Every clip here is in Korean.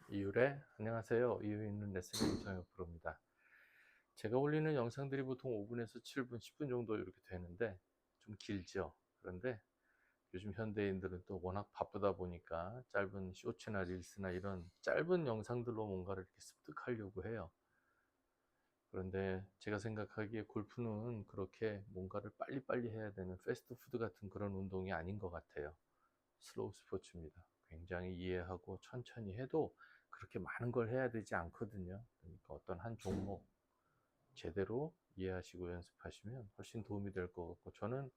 이율의 안녕하세요. 이유 있는 레슨 임상혁 프로입니다. 제가 올리는 영상들이 보통 5분에서 7분, 10분 정도 이렇게 되는데 좀 길죠. 그런데 요즘 현대인들은 또 워낙 바쁘다 보니까 짧은 쇼츠나 릴스나 이런 짧은 영상들로 뭔가를 이렇게 습득하려고 해요. 그런데 제가 생각하기에 골프는 그렇게 뭔가를 빨리빨리 해야 되는 패스트푸드 같은 그런 운동이 아닌 것 같아요. 슬로우 스포츠입니다. 굉장히 이해하고 천천히 해도 그렇게 많은 걸 해야 되지 않거든요. 그러니까 어떤 한 종목 제대로 이해하시고 연습하시면 훨씬 도움이 될 것 같고, 저는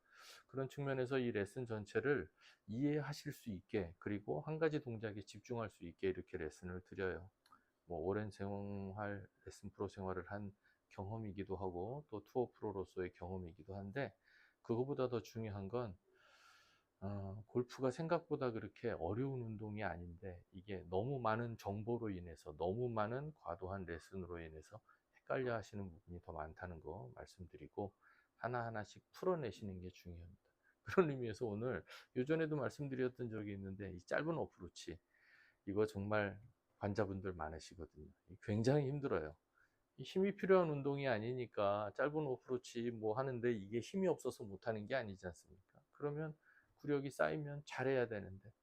그런 측면에서 이 레슨 전체를 이해하실 수 있게, 그리고 한 가지 동작에 집중할 수 있게 이렇게 레슨을 드려요. 뭐 오랜 생활, 레슨 프로 생활을 한 경험이기도 하고 또 투어 프로로서의 경험이기도 한데, 그거보다 더 중요한 건 골프가 생각보다 그렇게 어려운 운동이 아닌데, 이게 너무 많은 정보로 인해서, 너무 많은 과도한 레슨으로 인해서 헷갈려 하시는 부분이 더 많다는 거 말씀드리고, 하나하나씩 풀어내시는 게 중요합니다. 그런 의미에서 오늘, 요전에도 말씀드렸던 적이 있는데, 이 짧은 어프로치, 이거 정말 환자분들 많으시거든요. 굉장히 힘들어요. 힘이 필요한 운동이 아니니까 짧은 어프로치 뭐 하는데, 이게 힘이 없어서 못하는 게 아니지 않습니까? 그러면 구력이 쌓이면 잘해야 되는데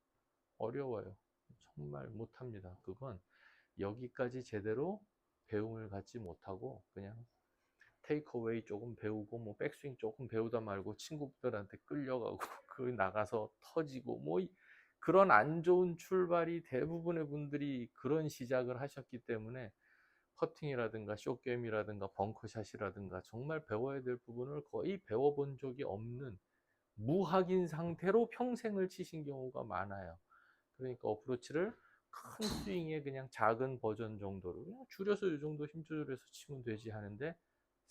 어려워요. 정말 못합니다. 그건 여기까지 제대로 배움을 갖지 못하고 그냥 테이크어웨이 조금 배우고 뭐 백스윙 조금 배우다 말고 친구들한테 끌려가고 그 나가서 터지고 뭐 그런 안 좋은 출발이, 대부분의 분들이 그런 시작을 하셨기 때문에 퍼팅이라든가 숏게임이라든가 벙커샷이라든가 정말 배워야 될 부분을 거의 배워본 적이 없는 무학인 상태로 평생을 치신 경우가 많아요. 그러니까 어프로치를 큰 스윙의 그냥 작은 버전 정도로 그냥 줄여서 이 정도 힘 조절해서 치면 되지 하는데,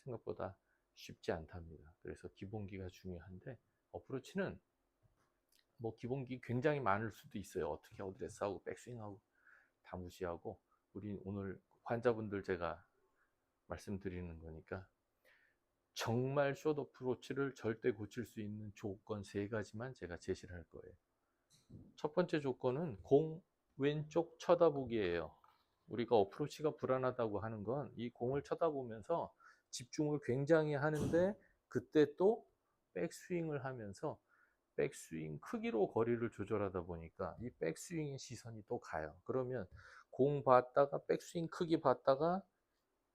생각보다 쉽지 않답니다. 그래서 기본기가 중요한데, 어프로치는 뭐 기본기 굉장히 많을 수도 있어요. 어떻게 어드레스하고 백스윙하고 다 무시하고, 우리 오늘 환자분들 제가 말씀드리는 거니까, 정말 숏 어프로치를 절대 고칠 수 있는 조건 세 가지만 제가 제시를 할 거예요. 첫 번째 조건은 공 왼쪽 쳐다보기예요. 우리가 어프로치가 불안하다고 하는 건 이 공을 쳐다보면서 집중을 굉장히 하는데, 그때 또 백스윙을 하면서 백스윙 크기로 거리를 조절하다 보니까 이 백스윙의 시선이 또 가요. 그러면 공 봤다가 백스윙 크기 봤다가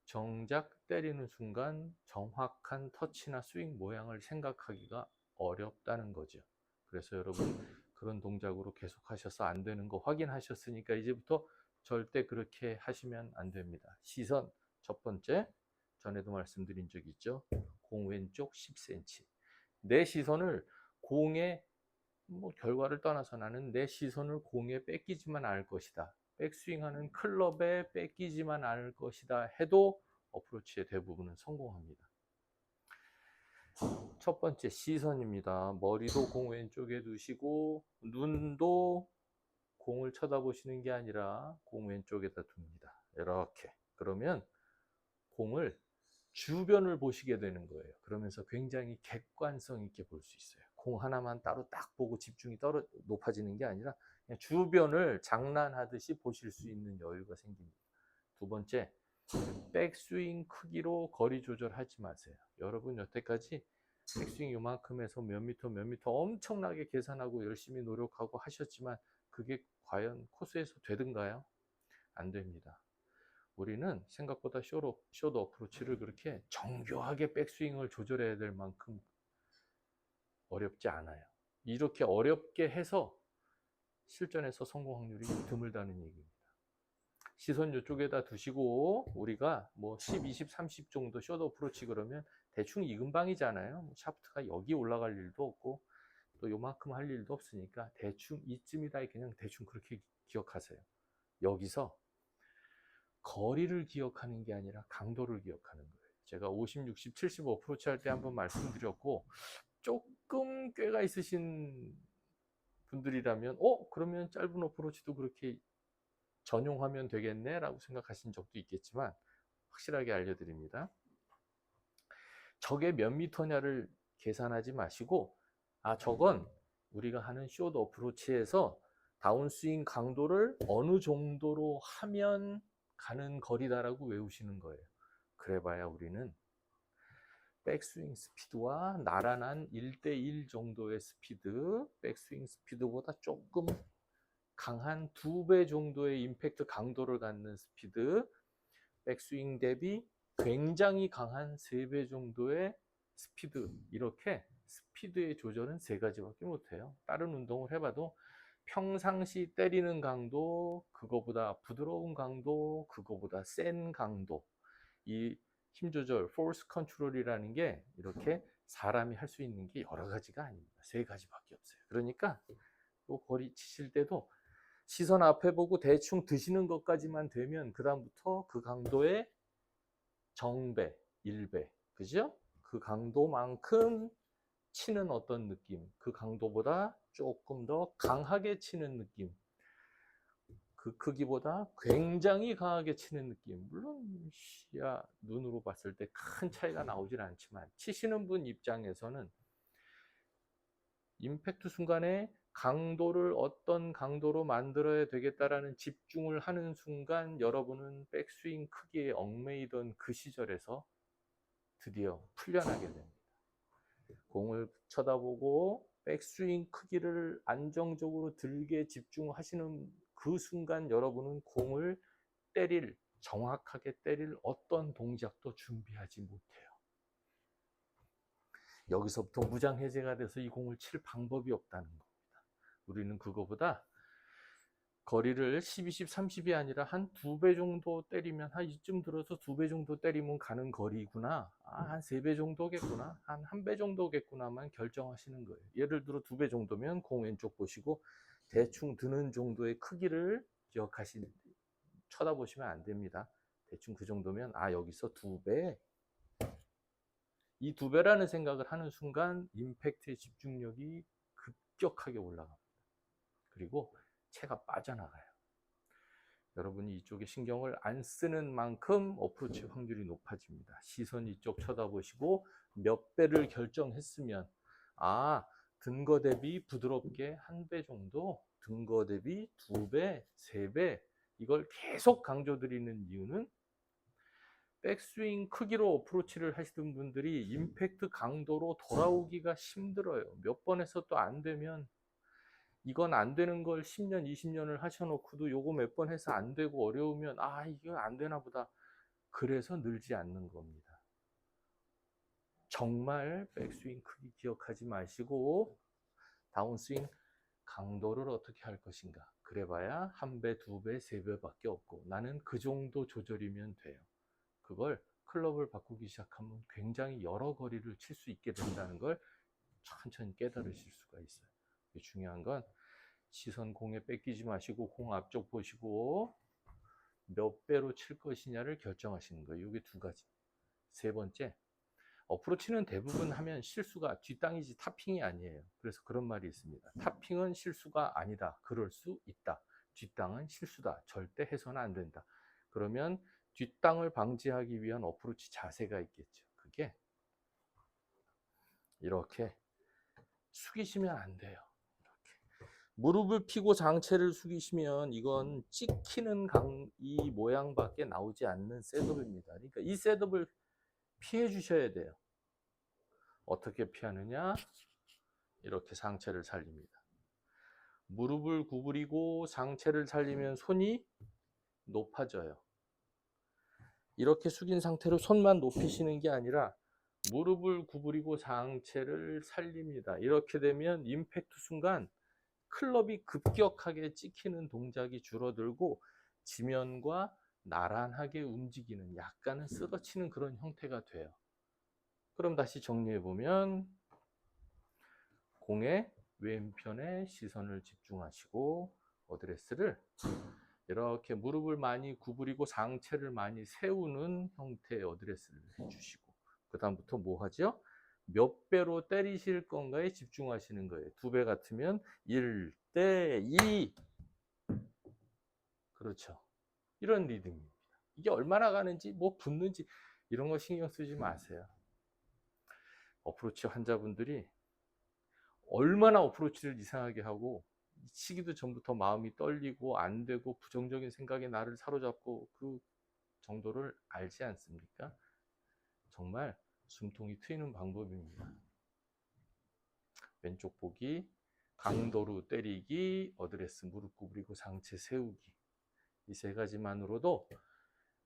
정작 때리는 순간 정확한 터치나 스윙 모양을 생각하기가 어렵다는 거죠. 그래서 여러분, 그런 동작으로 계속 하셔서 안 되는 거 확인하셨으니까 이제부터 절대 그렇게 하시면 안 됩니다. 시선 첫 번째, 전에도 말씀드린 적 있죠. 공 왼쪽 10cm. 내 시선을 공에, 뭐 결과를 떠나서 나는 내 시선을 공에 뺏기지만 않을 것이다, 백스윙하는 클럽에 뺏기지만 않을 것이다 해도 어프로치의 대부분은 성공합니다. 첫 번째, 시선입니다. 머리도 공 왼쪽에 두시고 눈도 공을 쳐다보시는 게 아니라 공 왼쪽에다 둡니다. 이렇게. 그러면 공을 주변을 보시게 되는 거예요. 그러면서 굉장히 객관성 있게 볼 수 있어요. 공 하나만 따로 딱 보고 집중이 높아지는 게 아니라 그냥 주변을 장난하듯이 보실 수 있는 여유가 생깁니다. 두 번째, 백스윙 크기로 거리 조절하지 마세요. 여러분 여태까지 백스윙 요만큼 해서 몇 미터 엄청나게 계산하고 열심히 노력하고 하셨지만, 그게 과연 코스에서 되든가요? 안 됩니다. 우리는 생각보다 숏 어프로치를 그렇게 정교하게 백스윙을 조절해야 될 만큼 어렵지 않아요. 이렇게 어렵게 해서 실전에서 성공 확률이 드물다는 얘기입니다. 시선 이쪽에다 두시고, 우리가 뭐 10, 20, 30 정도 숏 어프로치 그러면 대충 이 근방이잖아요. 뭐 샤프트가 여기 올라갈 일도 없고 또 요만큼 할 일도 없으니까 대충 이쯤이다, 그냥 대충 그렇게 기억하세요. 여기서 거리를 기억하는 게 아니라 강도를 기억하는 거예요. 제가 50, 60, 70 어프로치 할 때 한번 말씀드렸고, 조금 꾀가 있으신 분들이라면 그러면 짧은 어프로치도 그렇게 전용하면 되겠네 라고 생각하신 적도 있겠지만, 확실하게 알려드립니다. 저게 몇 미터냐를 계산하지 마시고, 저건 우리가 하는 숏 어프로치에서 다운스윙 강도를 어느 정도로 하면 가는 거리다라고 외우시는 거예요. 그래봐야 우리는 백스윙 스피드와 나란한 1대1 정도의 스피드, 백스윙 스피드보다 조금 강한 2배 정도의 임팩트 강도를 갖는 스피드, 백스윙 대비 굉장히 강한 3배 정도의 스피드, 이렇게 스피드의 조절은 3가지밖에 못해요. 다른 운동을 해봐도 평상시 때리는 강도, 그거보다 부드러운 강도, 그거보다 센 강도, 이 힘 조절, 포스 컨트롤이라는 게 이렇게 사람이 할 수 있는 게 여러 가지가 아닙니다. 3가지밖에 없어요. 그러니까 또 거리 치실 때도 시선 앞에 보고 대충 드시는 것까지만 되면 그 다음부터 그 강도의 정배, 1배, 그죠? 그 강도만큼 치는 어떤 느낌, 그 강도보다 조금 더 강하게 치는 느낌, 그 크기보다 굉장히 강하게 치는 느낌. 물론 시야 눈으로 봤을 때 큰 차이가 나오질 않지만 치시는 분 입장에서는 임팩트 순간에 강도를 어떤 강도로 만들어야 되겠다라는 집중을 하는 순간 여러분은 백스윙 크기에 얽매이던 그 시절에서 드디어 풀려나게 됩니다. 공을 쳐다보고 백스윙 크기를 안정적으로 들게 집중하시는 그 순간 여러분은 공을 정확하게 때릴 어떤 동작도 준비하지 못해요. 여기서부터 무장해제가 돼서 이 공을 칠 방법이 없다는 겁니다. 우리는 그거보다 거리를 10, 20, 30이 아니라 한 2배 정도 때리면, 한 이쯤 들어서 2배 정도 때리면 가는 거리구나, 한 3배 정도겠구나, 한 1배 정도겠구나만 결정하시는 거예요. 예를 들어 2배 정도면 공 왼쪽 보시고 대충 드는 정도의 크기를 쳐다보시면 안 됩니다. 대충 그 정도면 여기서 2배, 이 2배라는 생각을 하는 순간 임팩트의 집중력이 급격하게 올라갑니다. 그리고 채가 빠져나가요. 여러분이 이쪽에 신경을 안 쓰는 만큼 어프로치 확률이 높아집니다. 시선 이쪽 쳐다보시고 몇 배를 결정했으면 든 거 대비 부드럽게 1배 정도, 든 거 대비 2배, 3배, 이걸 계속 강조드리는 이유는 백스윙 크기로 어프로치를 하시던 분들이 임팩트 강도로 돌아오기가 힘들어요. 몇 번 해서 또 안 되면, 이건 안 되는 걸 10년, 20년을 하셔놓고도 요거 몇 번 해서 안 되고 어려우면 이거 안 되나 보다. 그래서 늘지 않는 겁니다. 정말 백스윙 크기 기억하지 마시고 다운스윙 강도를 어떻게 할 것인가. 그래봐야 1배, 2배, 3배밖에 없고 나는 그 정도 조절이면 돼요. 그걸 클럽을 바꾸기 시작하면 굉장히 여러 거리를 칠 수 있게 된다는 걸 천천히 깨달으실 수가 있어요. 중요한 건 시선 공에 뺏기지 마시고 공 앞쪽 보시고 몇 배로 칠 것이냐를 결정하시는 거예요. 이게 2가지. 3번째, 어프로치는 대부분 하면 실수가 뒷땅이지 탑핑이 아니에요. 그래서 그런 말이 있습니다. 탑핑은 실수가 아니다. 그럴 수 있다. 뒷땅은 실수다. 절대 해서는 안 된다. 그러면 뒷땅을 방지하기 위한 어프로치 자세가 있겠죠. 그게 이렇게 숙이시면 안 돼요. 이렇게 무릎을 펴고 장체를 숙이시면 이건 찍히는 이 모양밖에 나오지 않는 셋업입니다. 그러니까 이 셋업을 피해 주셔야 돼요. 어떻게 피하느냐? 이렇게 상체를 살립니다. 무릎을 구부리고 상체를 살리면 손이 높아져요. 이렇게 숙인 상태로 손만 높이시는 게 아니라 무릎을 구부리고 상체를 살립니다. 이렇게 되면 임팩트 순간 클럽이 급격하게 찍히는 동작이 줄어들고 지면과 나란하게 움직이는, 약간은 쓰러치는 그런 형태가 돼요. 그럼 다시 정리해보면 공의 왼편에 시선을 집중하시고 어드레스를 이렇게 무릎을 많이 구부리고 상체를 많이 세우는 형태의 어드레스를 해주시고, 그 다음부터 뭐 하죠? 몇 배로 때리실 건가에 집중하시는 거예요. 2배 같으면 1대 2. 그렇죠. 이런 리듬입니다. 이게 얼마나 가는지, 뭐 붙는지 이런 거 신경 쓰지 마세요. 어프로치 환자분들이 얼마나 어프로치를 이상하게 하고 치기도 전부터 마음이 떨리고 안 되고 부정적인 생각이 나를 사로잡고 그 정도를 알지 않습니까? 정말 숨통이 트이는 방법입니다. 왼쪽 보기, 강도로 때리기, 어드레스 무릎 구부리고 상체 세우기, 이 세 가지만으로도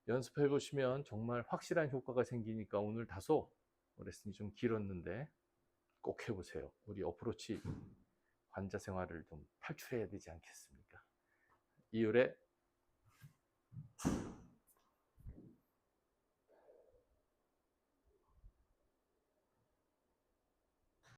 연습해 보시면 정말 확실한 효과가 생기니까 오늘 다소 레슨이 좀 길었는데 꼭 해보세요. 우리 어프로치 환자 생활을 좀 탈출해야 되지 않겠습니까? 이율의